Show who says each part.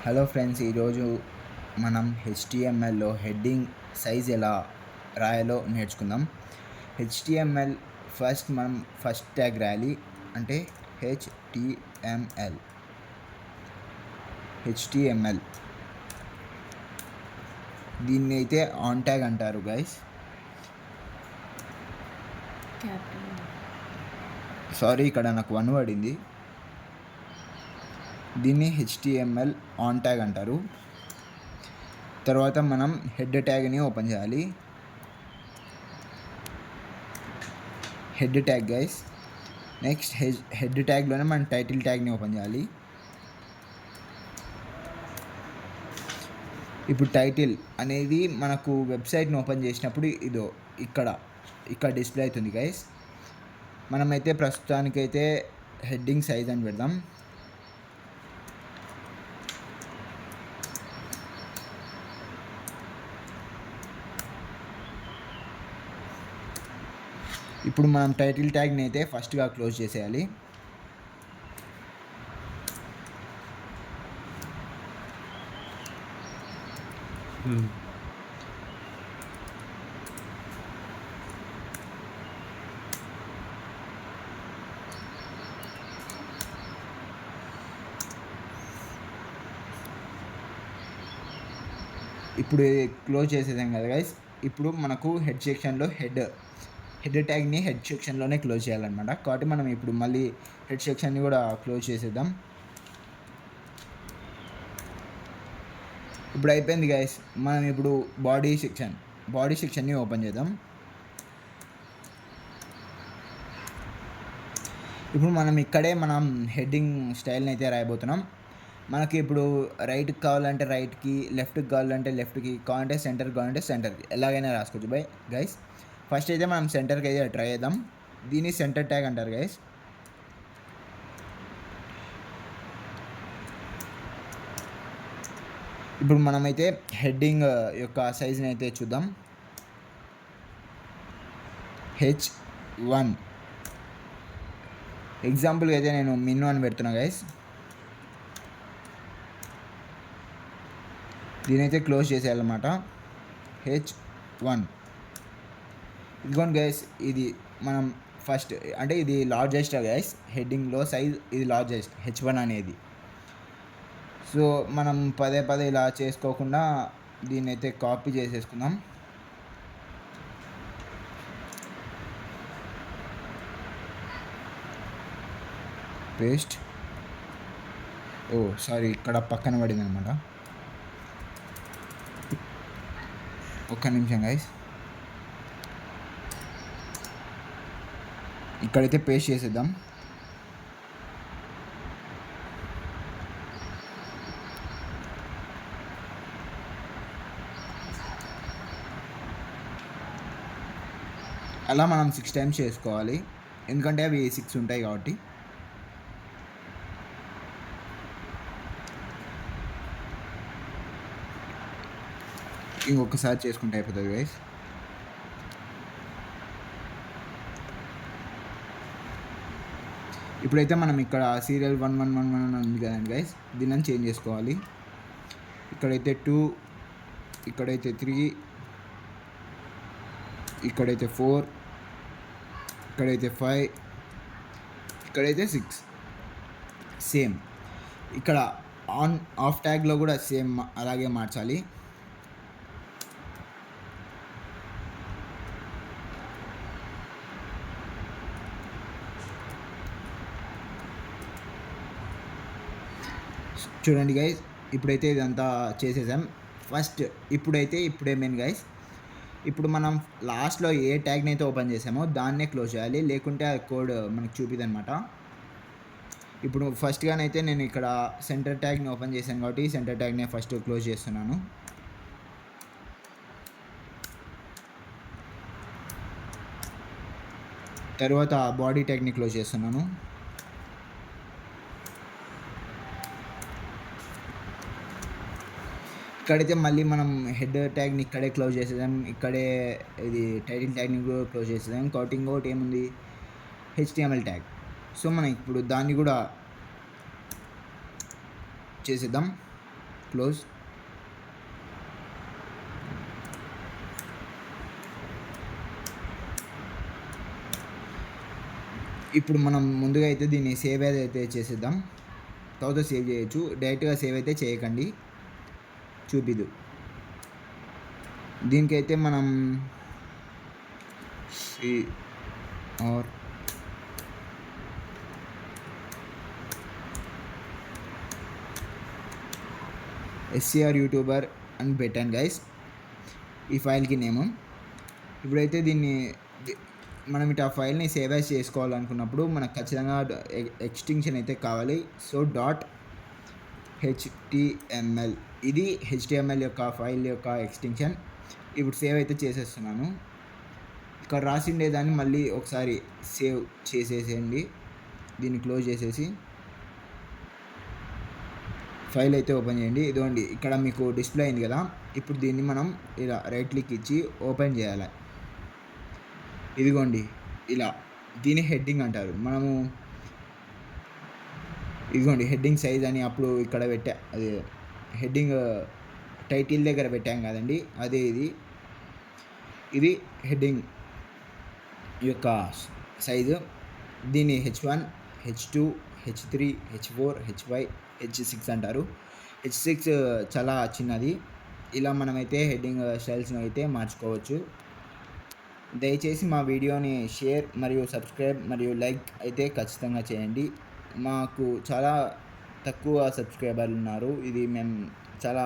Speaker 1: Hello friends, ఈరోజు మనం హెచ్టిఎంఎల్లో heading size ఎలా రాయాలో నేర్చుకుందాం. హెచ్టిఎంఎల్ మనం ఫస్ట్ ట్యాగ్ రాయాలి. అంటే హెచ్టిఎంఎల్ దీన్ని అయితే ఆన్ ట్యాగ్ అంటారు గైస్. సారీ, ఇక్కడ నాకు 1 పడింది. దీన్ని హెచ్టిఎంఎల్ ఆన్ ట్యాగ్ అంటారు. తర్వాత మనం హెడ్ ట్యాగ్ని ఓపెన్ చేయాలి. Head tag guys. Next head ట్యాగ్లోనే మనం టైటిల్ ట్యాగ్ని ఓపెన్ చేయాలి. ఇప్పుడు టైటిల్ అనేది మనకు వెబ్సైట్ని ఓపెన్ చేసినప్పుడు ఇక్కడ డిస్ప్లే అవుతుంది గైస్. మనమైతే ప్రస్తుతానికైతే హెడ్డింగ్ సైజ్ అని పెడదాం. ఇప్పుడు మనం టైటిల్ ట్యాగ్ని అయితే ఫస్ట్గా క్లోజ్ చేసేయాలి. ఇప్పుడు క్లోజ్ చేసేసాం కదా గైస్. ఇప్పుడు మనకు హెడ్ సెక్షన్లో హెడ్ ట్యాగ్ని హెడ్ సెక్షన్లోనే క్లోజ్ చేయాలన్నమాట. కాబట్టి మనం ఇప్పుడు మళ్ళీ హెడ్ సెక్షన్ని కూడా క్లోజ్ చేసేద్దాం. ఇప్పుడు అయిపోయింది గైస్. మనం ఇప్పుడు బాడీ సెక్షన్ని ఓపెన్ చేద్దాం. ఇప్పుడు మనం హెడ్డింగ్ స్టైల్ని అయితే రాయబోతున్నాం. మనకి ఇప్పుడు రైట్కి కావాలంటే రైట్కి, లెఫ్ట్కి కావాలంటే లెఫ్ట్కి, కావాలంటే సెంటర్కి కావాలంటే సెంటర్కి, ఎలాగైనా రాసుకోవచ్చు గైస్. ఫస్ట్ అయితే మనం సెంటర్కి అయితే ట్రై చేద్దాం. దీన్ని సెంటర్ ట్యాగ్ అంటారు గైస్. ఇప్పుడు మనమైతే హెడ్డింగ్ యొక్క సైజ్ని అయితే చూద్దాం. H1 ఎగ్జాంపుల్గా అయితే నేను మిన్ అని పెడుతున్నా గైస్. దీని అయితే క్లోజ్ చేసేయాలన్నమాట. H1 ఇదిగోండి గైస్. ఇది మనం ఫస్ట్ అంటే ఇది లార్జెస్ట్ గైస్. హెడ్డింగ్లో సైజ్ ఇది లార్జెస్ట్ H1 అనేది. సో మనం పదే ఇలా చేసుకోకుండా దీన్ని అయితే కాపీ చేసేసుకుందాం. పేస్ట్. సారీ, ఇక్కడ పక్కన పడింది అనమాట. ఒక్క నిమిషం గైస్. ఇక్కడైతే పేస్ట్ చేసేద్దాం. అలా మనం 6 టైమ్స్ చేసుకోవాలి, ఎందుకంటే అవి 6 ఉంటాయి కాబట్టి. ఇంకొకసారి చేసుకుంటే అయిపోతుంది గైస్. ఇప్పుడైతే మనం ఇక్కడ సీరియల్ 1111 ఉంది కదండి గైస్. దీన్ని చేంజ్ చేసుకోవాలి. ఇక్కడైతే 2, ఇక్కడైతే 3, ఇక్కడైతే 4, ఇక్కడైతే 5, ఇక్కడైతే 6. సేమ్ ఇక్కడ ఆఫ్ ట్యాగ్లో కూడా సేమ్ అలాగే మార్చాలి. చూడండి గైస్, ఇప్పుడైతే ఇదంతా చేసేసాం. ఇప్పుడేమైంది గైస్, ఇప్పుడు మనం లాస్ట్లో ఏ ట్యాగ్ని అయితే ఓపెన్ చేసామో దాన్నే క్లోజ్ చేయాలి, లేకుంటే ఆ కోడ్ మనకు చూపిది అనమాట. ఇప్పుడు ఫస్ట్గానైతే నేను ఇక్కడ సెంటర్ ట్యాగ్ని ఓపెన్ చేశాను కాబట్టి సెంటర్ ట్యాగ్ని ఫస్ట్ క్లోజ్ చేస్తున్నాను. తర్వాత బాడీ ట్యాగ్ని క్లోజ్ చేస్తున్నాను. ఇక్కడైతే మళ్ళీ మనం హెడ్ ట్యాగ్ని ఇక్కడే క్లోజ్ చేసేదాం. ఇక్కడే ఇది టైటిల్ ట్యాగ్ని కూడా క్లోజ్ చేసేదాం. కాబట్టి ఇంకోటి ఏముంది, HTML ట్యాగ్. సో మనం ఇప్పుడు దాన్ని కూడా చేసేద్దాం. క్లోజ్. ఇప్పుడు మనం ముందుగా అయితే దీన్ని సేవ్ అయితే చేసేద్దాం. తర్వాత సేవ్ చేయొచ్చు. డైరెక్ట్గా సేవ్ అయితే చేయకండి, చూపిదు. దీనికైతే మనం ఆర్ ఎస్సీఆర్ యూట్యూబర్ అని పెట్టాను గైస్ ఈ ఫైల్కి నేము. ఇప్పుడైతే దీన్ని మనం ఇటు ఆ ఫైల్ని సేవ్ యాజ్ చేసుకోవాలనుకున్నప్పుడు మనకు ఖచ్చితంగా ఎక్స్టెన్షన్ అయితే కావాలి. సో .html ఇది HTML యొక్క ఫైల్ యొక్క ఎక్స్టెన్షన్. ఇప్పుడు సేవ్ అయితే చేసేస్తున్నాను. ఇక్కడ రాసిండే దాన్ని మళ్ళీ ఒకసారి సేవ్ చేసేసేయండి. దీన్ని క్లోజ్ చేసేసి ఫైల్ అయితే ఓపెన్ చేయండి. ఇదిగోండి ఇక్కడ మీకు డిస్ప్లే అయింది కదా. ఇప్పుడు దీన్ని మనం ఇలా రైట్ క్లిక్ ఇచ్చి ఓపెన్ చేయాలి. ఇదిగోండి ఇలా, దీని హెడ్డింగ్ అంటారు. మనము ఇదిగోండి హెడ్డింగ్ సైజ్ అని అప్పుడు ఇక్కడ పెట్టా, అది హెడ్డింగ్ టైటిల్ దగ్గర పెట్టాం కదండి, అదే ఇది హెడ్డింగ్ యొక్క సైజు. దీన్ని H1, H2, H3, H4, H5, H6 అంటారు. H6 చాలా చిన్నది. ఇలా మనమైతే హెడ్డింగ్ స్టైల్స్ని అయితే మార్చుకోవచ్చు. దయచేసి మా వీడియోని షేర్ మరియు సబ్స్క్రైబ్ మరియు లైక్ అయితే ఖచ్చితంగా చేయండి. మాకు చాలా తక్కువ సబ్స్క్రైబర్లు ఉన్నారు. ఇది మేము చాలా